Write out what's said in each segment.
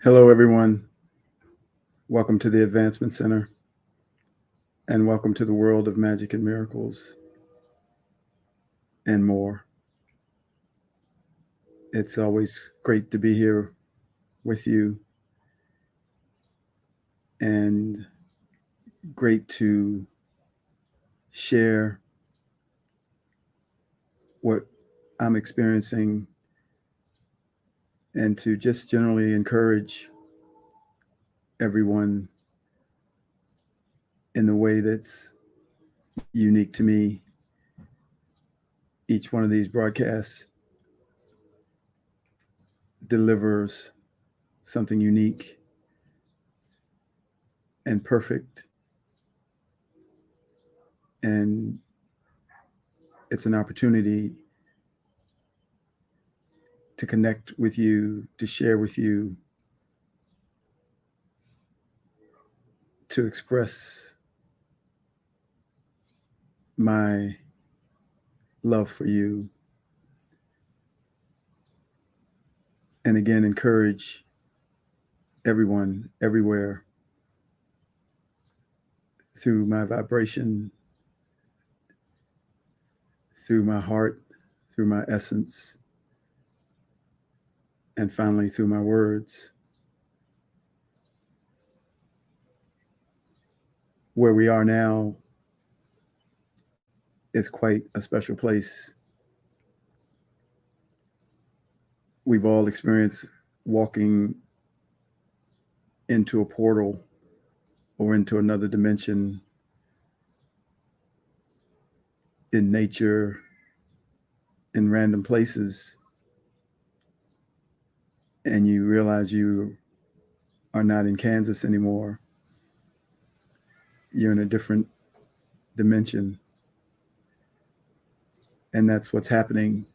Hello, everyone. Welcome to the Advancement Center, and welcome to the world of magic and miracles and more. It's always great to be here with you and great to share what I'm experiencing and to just generally encourage everyone in the way that's unique to me. Each one of these broadcasts delivers something unique and perfect, and it's an opportunity to connect with you, to share with you, to express my love for you, and again, encourage everyone, everywhere, through my vibration, through my heart, through my essence, and finally through my words. Where we are now is quite a special place. We've all experienced walking into a portal or into another dimension in nature, in random places, and you realize you are not in Kansas anymore. You're in a different dimension. And that's what's happening.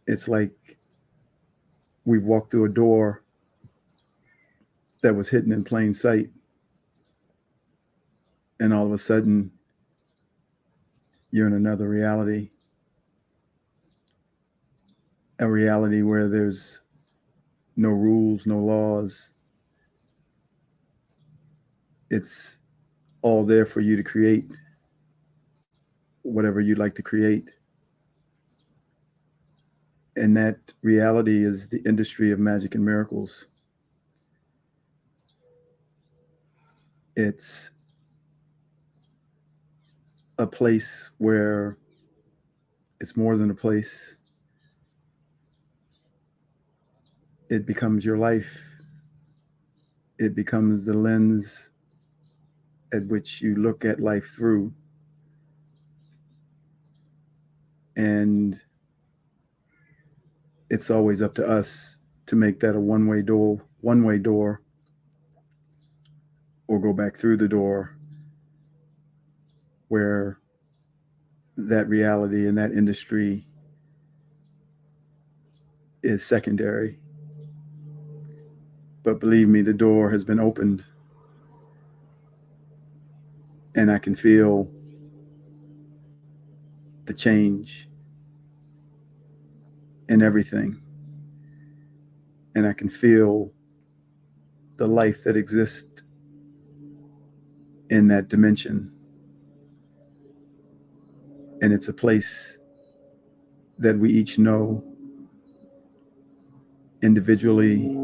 It's like we walked through a door that was hidden in plain sight. And all of a sudden, you're in another reality. A reality where there's no rules, no laws. It's all there for you to create whatever you'd like to create. And that reality is the industry of magic and miracles. It's a place where it's more than a place. It becomes your life. It becomes the lens at which you look at life through. And it's always up to us to make that a one-way door, or go back through the door where that reality and that industry is secondary. But believe me, the door has been opened, and I can feel the change in everything. And I can feel the life that exists in that dimension. And it's a place that we each know individually.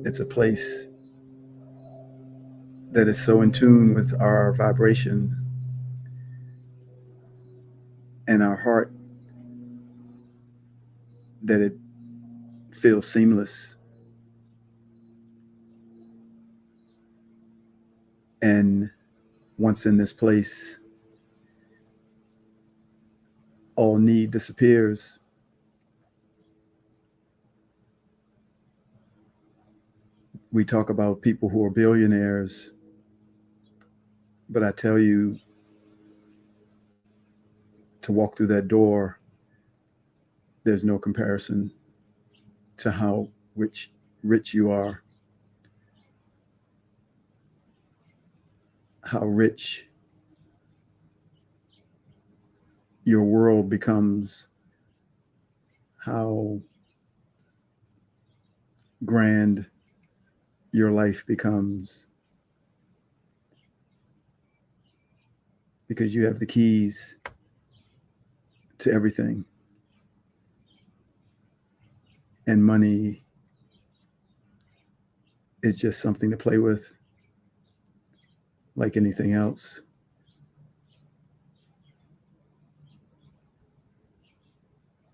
It's a place that is so in tune with our vibration and our heart that it feels seamless. And once in this place, all need disappears. We talk about people who are billionaires, but I tell you, to walk through that door, there's no comparison to how rich you are, how rich your world becomes, how grand your life becomes, because you have the keys to everything. And money is just something to play with, like anything else.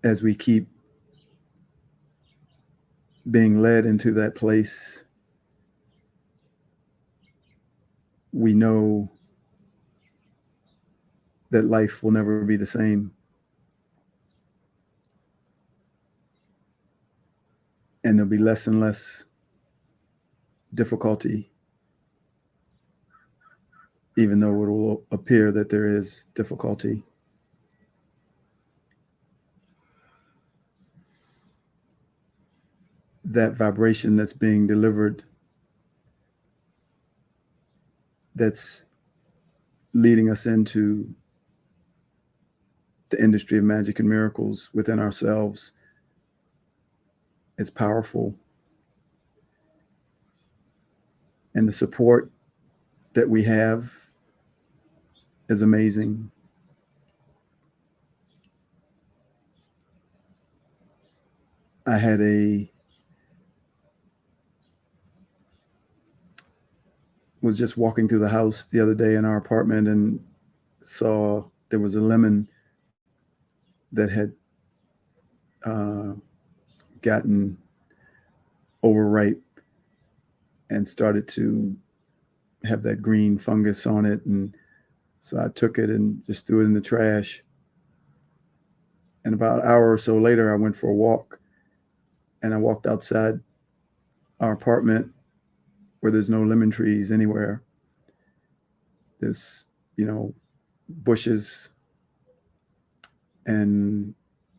As we keep being led into that place, we know that life will never be the same. And there'll be less and less difficulty, even though it will appear that there is difficulty. That vibration that's being delivered, that's leading us into the industry of magic and miracles within ourselves, is powerful. And the support that we have is amazing. I was just walking through the house the other day in our apartment and saw there was a lemon that had gotten overripe and started to have that green fungus on it. And so I took it and just threw it in the trash. And about an hour or so later, I went for a walk, and I walked outside our apartment where there's no lemon trees anywhere. There's, bushes and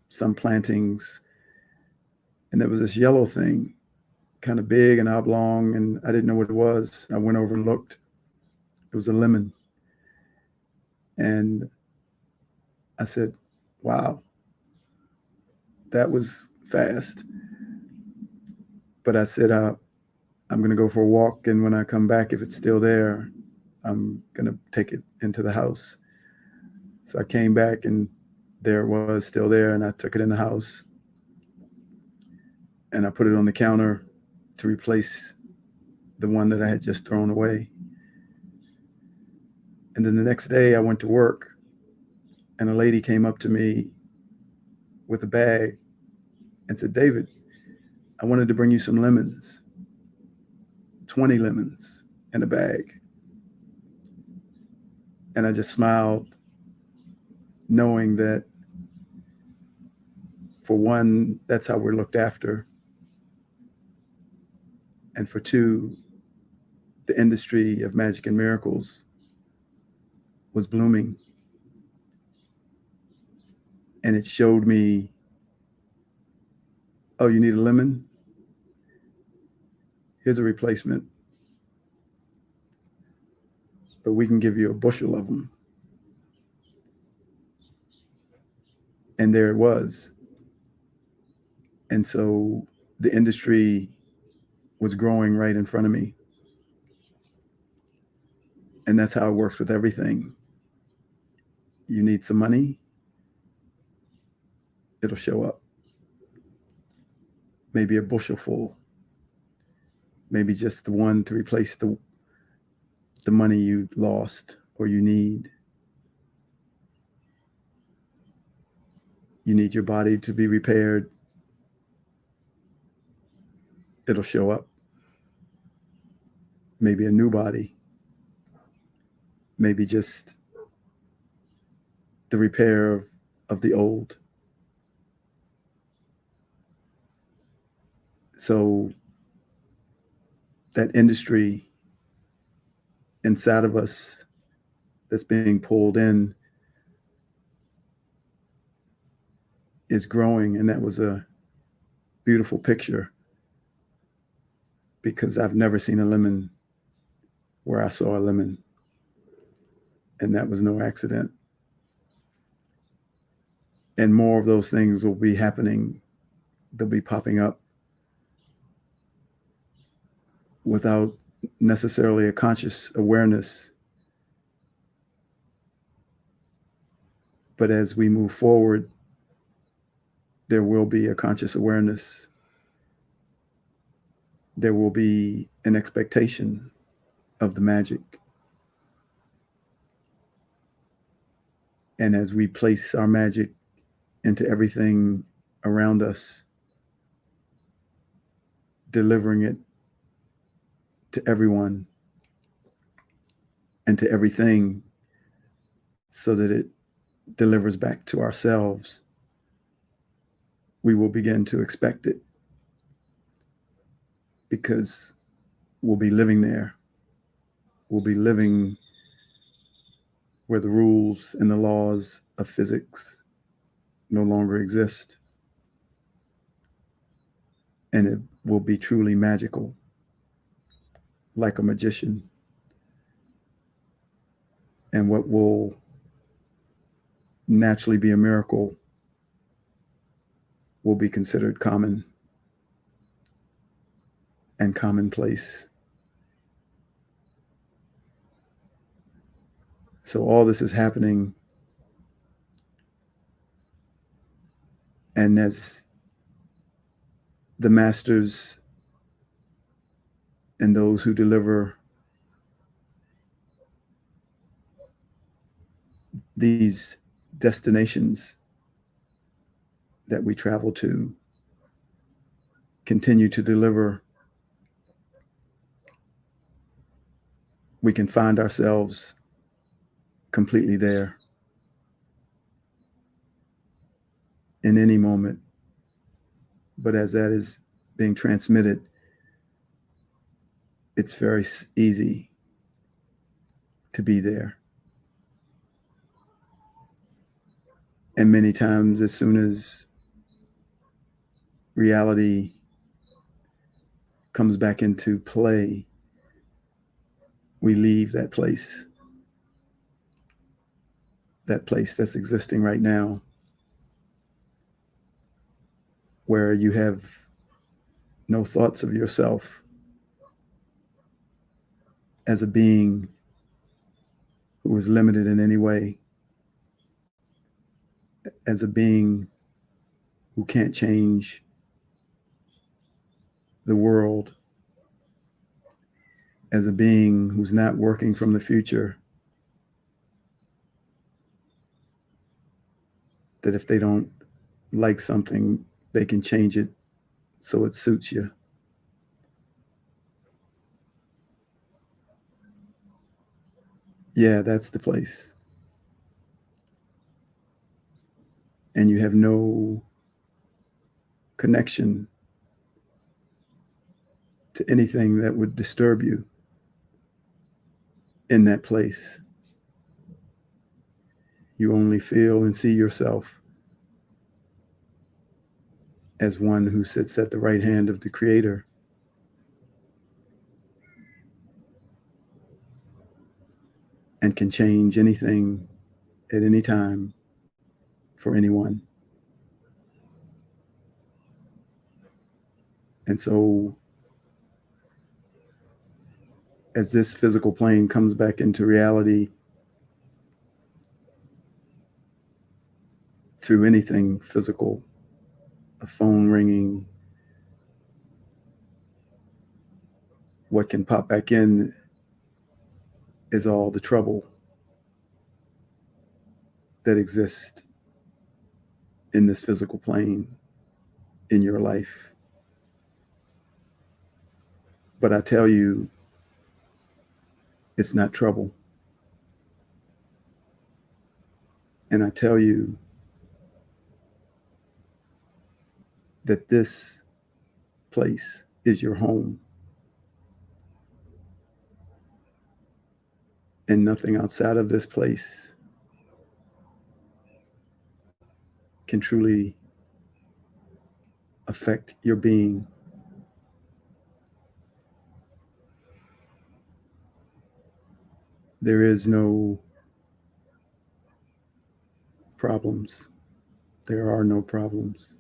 some plantings. And there was this yellow thing, kind of big and oblong, and I didn't know what it was. I went over and looked. It was a lemon. And I said, wow, that was fast. But I said, I'm going to go for a walk, and when I come back, if it's still there, I'm going to take it into the house. So I came back, and there it was, still there, and I took it in the house. And I put it on the counter to replace the one that I had just thrown away. And then the next day I went to work, and a lady came up to me with a bag and said, David, I wanted to bring you some lemons, 20 lemons in a bag. And I just smiled, knowing that, for one, that's how we're looked after. And for two, the industry of magic and miracles was blooming. And it showed me, oh, you need a lemon? Here's a replacement. But we can give you a bushel of them. And there it was. And so the industry was growing right in front of me. And that's how it works with everything. You need some money, it'll show up. Maybe a bushel full. Maybe just the one to replace the money you lost or you need. You need your body to be repaired, it'll show up. Maybe a new body. Maybe just the repair of the old. So that industry inside of us that's being pulled in is growing. And that was a beautiful picture, because I've never seen a lemon where I saw a lemon. And that was no accident. And more of those things will be happening. They'll be popping up. without necessarily a conscious awareness. But as we move forward, there will be a conscious awareness. There will be an expectation of the magic. And as we place our magic into everything around us, delivering it to everyone and to everything so that it delivers back to ourselves, we will begin to expect it because we'll be living there. We'll be living where the rules and the laws of physics no longer exist. And it will be truly magical, like a magician. And what will naturally be a miracle will be considered common and commonplace. So all this is happening, and as the masters and those who deliver these destinations that we travel to continue to deliver, we can find ourselves completely there in any moment. But as that is being transmitted, it's very easy to be there. And many times, as soon as reality comes back into play, we leave that place that's existing right now, where you have no thoughts of yourself as a being who is limited in any way, as a being who can't change the world, as a being who's not working from the future, that if they don't like something, they can change it so it suits you. Yeah, that's the place. And you have no connection to anything that would disturb you in that place. You only feel and see yourself as one who sits at the right hand of the Creator, and can change anything at any time for anyone. And so, as this physical plane comes back into reality through anything physical, a phone ringing, what can pop back in is all the trouble that exists in this physical plane in your life. But I tell you, it's not trouble. And I tell you that this place is your home, and nothing outside of this place can truly affect your being. There is no problems. There are no problems.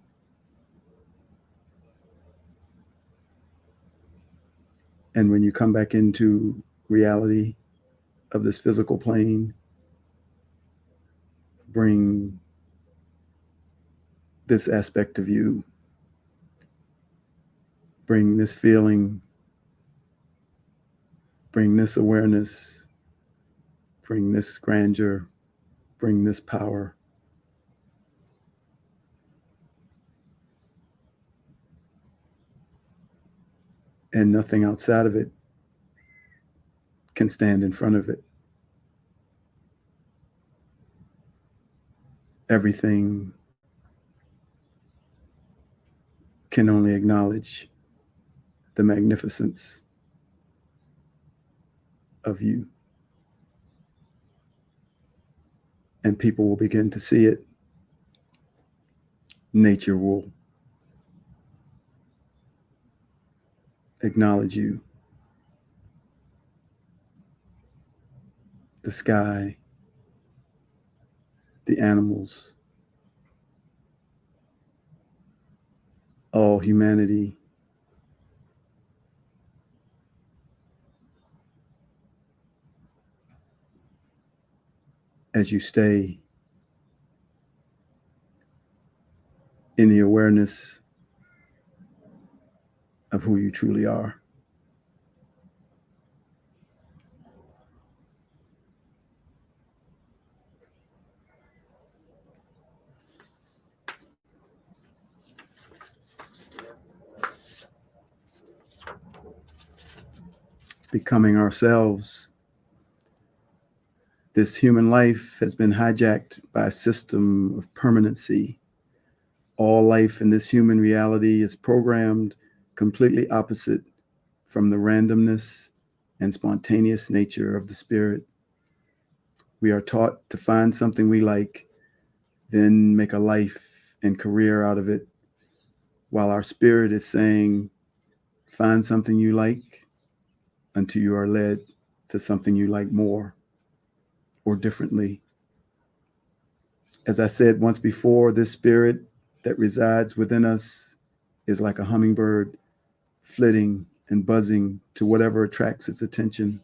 And when you come back into reality of this physical plane, bring this aspect of you, bring this feeling, bring this awareness, bring this grandeur, bring this power. And nothing outside of it can stand in front of it. Everything can only acknowledge the magnificence of you. And people will begin to see it. Nature will acknowledge you. The sky, the animals, all humanity. As you stay in the awareness of who you truly are. Becoming ourselves. This human life has been hijacked by a system of permanency. All life in this human reality is programmed completely opposite from the randomness and spontaneous nature of the spirit. We are taught to find something we like, then make a life and career out of it, while our spirit is saying, find something you like until you are led to something you like more or differently. As I said once before, this spirit that resides within us is like a hummingbird flitting and buzzing to whatever attracts its attention,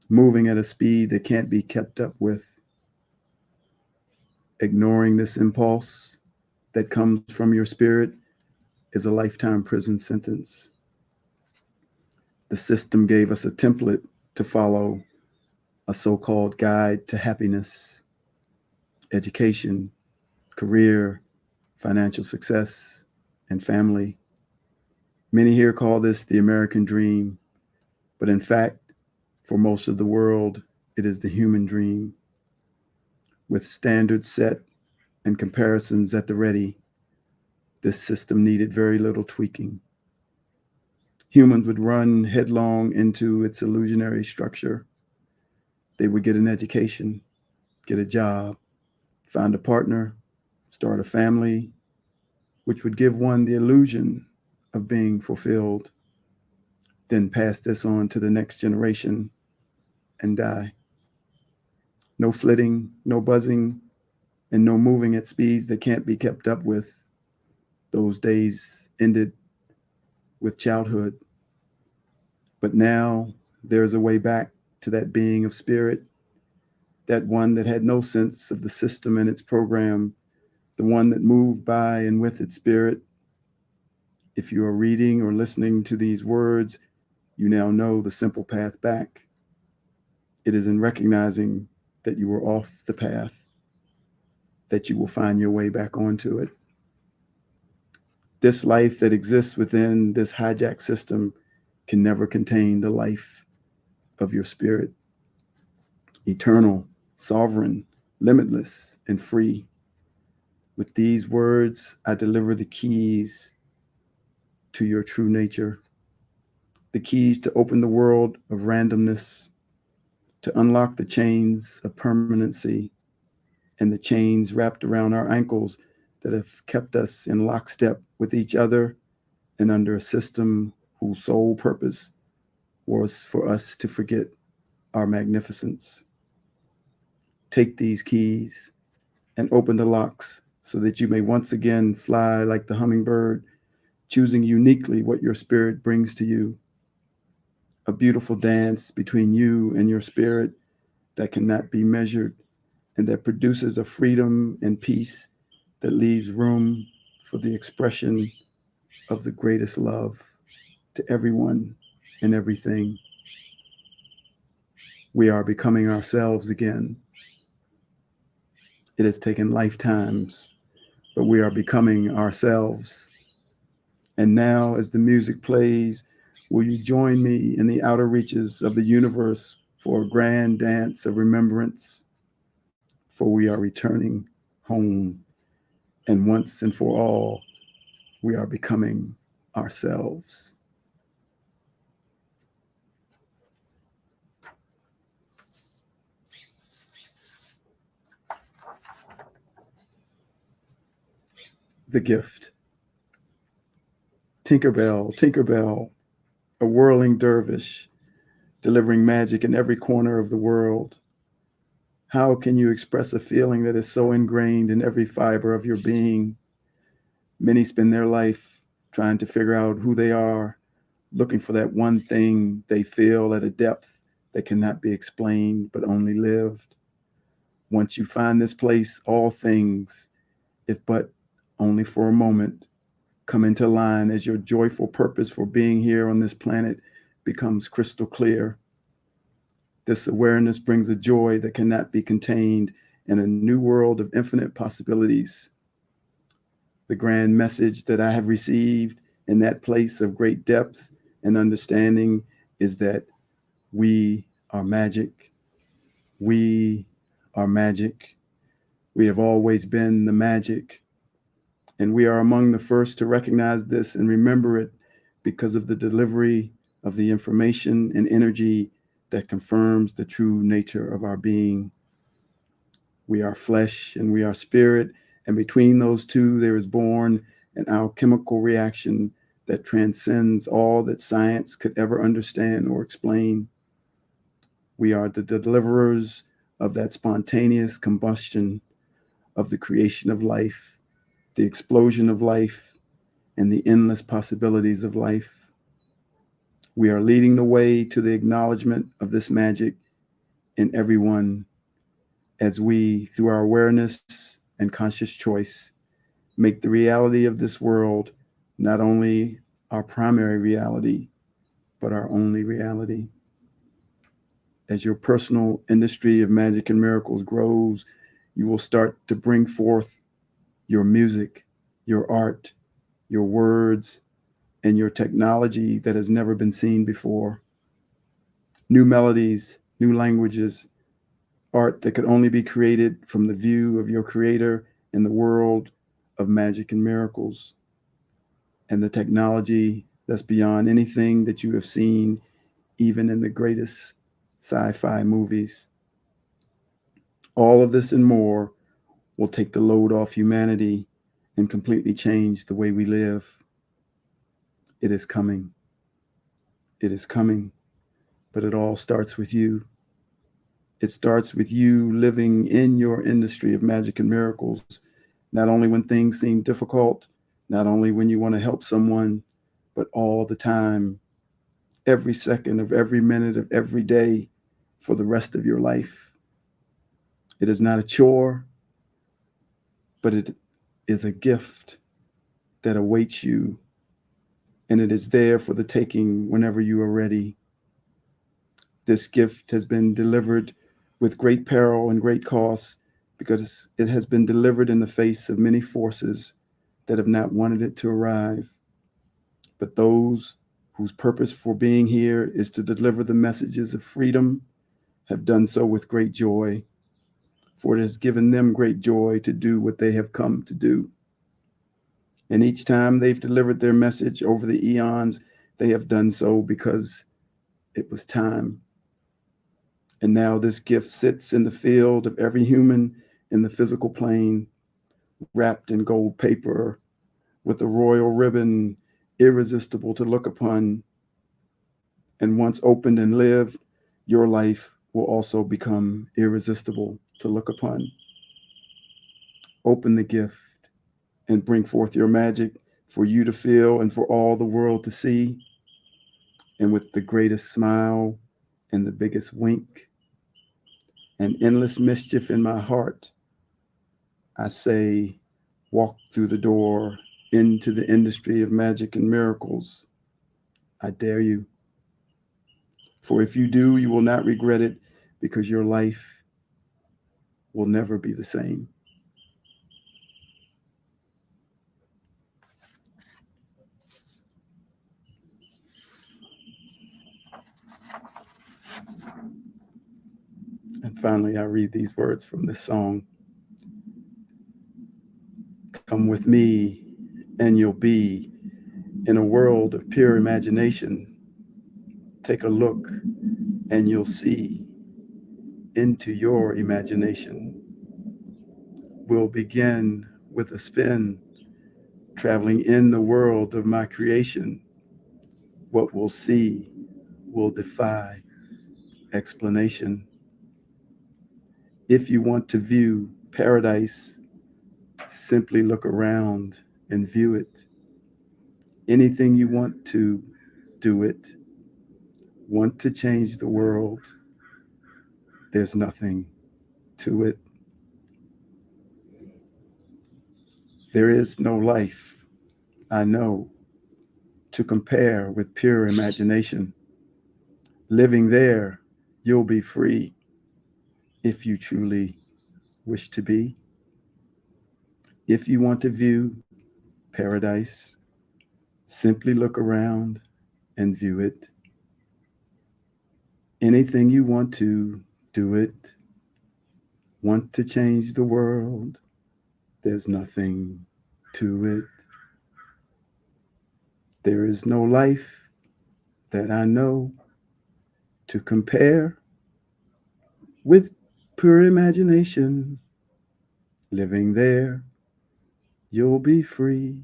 moving at a speed that can't be kept up with. Ignoring this impulse that comes from your spirit is a lifetime prison sentence. The system gave us a template to follow, a so-called guide to happiness, education, career, financial success, and family. Many here call this the American dream, but in fact, for most of the world, it is the human dream. With standards set and comparisons at the ready, this system needed very little tweaking. Humans would run headlong into its illusionary structure. They would get an education, get a job, find a partner, start a family, which would give one the illusion of being fulfilled, then pass this on to the next generation and die. No flitting, no buzzing, and no moving at speeds that can't be kept up with. Those days ended with childhood. But now there's a way back to that being of spirit, that one that had no sense of the system and its program, the one that moved by and with its spirit. If you are reading or listening to these words, you now know the simple path back. It is in recognizing that you were off the path that you will find your way back onto it. This life that exists within this hijacked system can never contain the life of your spirit. Eternal, sovereign, limitless, and free. With these words, I deliver the keys to your true nature, the keys to open the world of randomness, to unlock the chains of permanency and the chains wrapped around our ankles that have kept us in lockstep with each other and under a system whose sole purpose was for us to forget our magnificence. Take these keys and open the locks so that you may once again fly like the hummingbird, choosing uniquely what your spirit brings to you. a beautiful dance between you and your spirit that cannot be measured and that produces a freedom and peace that leaves room for the expression of the greatest love to everyone and everything. We are becoming ourselves again. It has taken lifetimes, but we are becoming ourselves. And now, as the music plays, will you join me in the outer reaches of the universe for a grand dance of remembrance? For we are returning home, and once and for all, we are becoming ourselves. The gift. Tinkerbell, Tinkerbell, a whirling dervish, delivering magic in every corner of the world. How can you express a feeling that is so ingrained in every fiber of your being? Many spend their life trying to figure out who they are, looking for that one thing they feel at a depth that cannot be explained but only lived. Once you find this place, all things, if but only for a moment, come into line as your joyful purpose for being here on this planet becomes crystal clear. This awareness brings a joy that cannot be contained in a new world of infinite possibilities. The grand message that I have received in that place of great depth and understanding is that we are magic. We are magic. We have always been the magic. And we are among the first to recognize this and remember it because of the delivery of the information and energy that confirms the true nature of our being. We are flesh and we are spirit, and between those two, there is born an alchemical reaction that transcends all that science could ever understand or explain. We are the deliverers of that spontaneous combustion of the creation of life, the explosion of life, and the endless possibilities of life. We are leading the way to the acknowledgement of this magic in everyone as we, through our awareness and conscious choice, make the reality of this world not only our primary reality, but our only reality. As your personal industry of magic and miracles grows, you will start to bring forth your music, your art, your words, and your technology that has never been seen before. New melodies, new languages, art that could only be created from the view of your creator in the world of magic and miracles, and the technology that's beyond anything that you have seen, even in the greatest sci-fi movies. All of this and more will take the load off humanity and completely change the way we live. It is coming. It is coming. But it all starts with you. It starts with you living in your industry of magic and miracles, not only when things seem difficult, not only when you want to help someone, but all the time, every second of every minute of every day for the rest of your life. It is not a chore, but it is a gift that awaits you, and it is there for the taking whenever you are ready. This gift has been delivered with great peril and great cost because it has been delivered in the face of many forces that have not wanted it to arrive. But those whose purpose for being here is to deliver the messages of freedom have done so with great joy, for it has given them great joy to do what they have come to do. And each time they've delivered their message over the eons, they have done so because it was time. And now this gift sits in the field of every human in the physical plane, wrapped in gold paper, with a royal ribbon, irresistible to look upon. And once opened and lived, your life will also become irresistible to look upon. Open the gift and bring forth your magic for you to feel and for all the world to see. And with the greatest smile and the biggest wink and endless mischief in my heart, I say, walk through the door into the industry of magic and miracles. I dare you. For if you do, you will not regret it, because your life will never be the same. And finally, I read these words from this song. Come with me, and you'll be in a world of pure imagination. Take a look, and you'll see into your imagination. We'll begin with a spin, traveling in the world of my creation. What we'll see will defy explanation. If you want to view paradise, simply look around and view it. Anything you want to, do it. Want to change the world, there's nothing to it. There is no life, I know, to compare with pure imagination. Living there, you'll be free if you truly wish to be. If you want to view paradise, simply look around and view it. Anything you want to, do it. Want to change the world, there's nothing to it. There is no life that I know to compare with pure imagination. Living there, you'll be free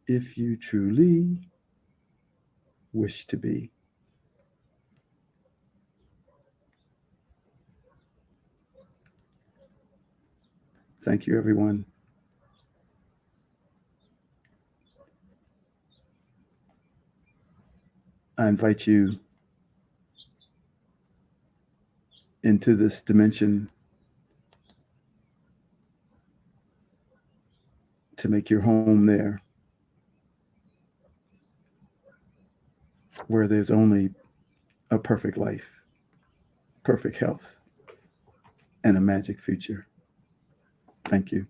if you truly wish to be. Thank you, everyone. I invite you into this dimension to make your home there, where there's only a perfect life, perfect health, and a magic future. Thank you.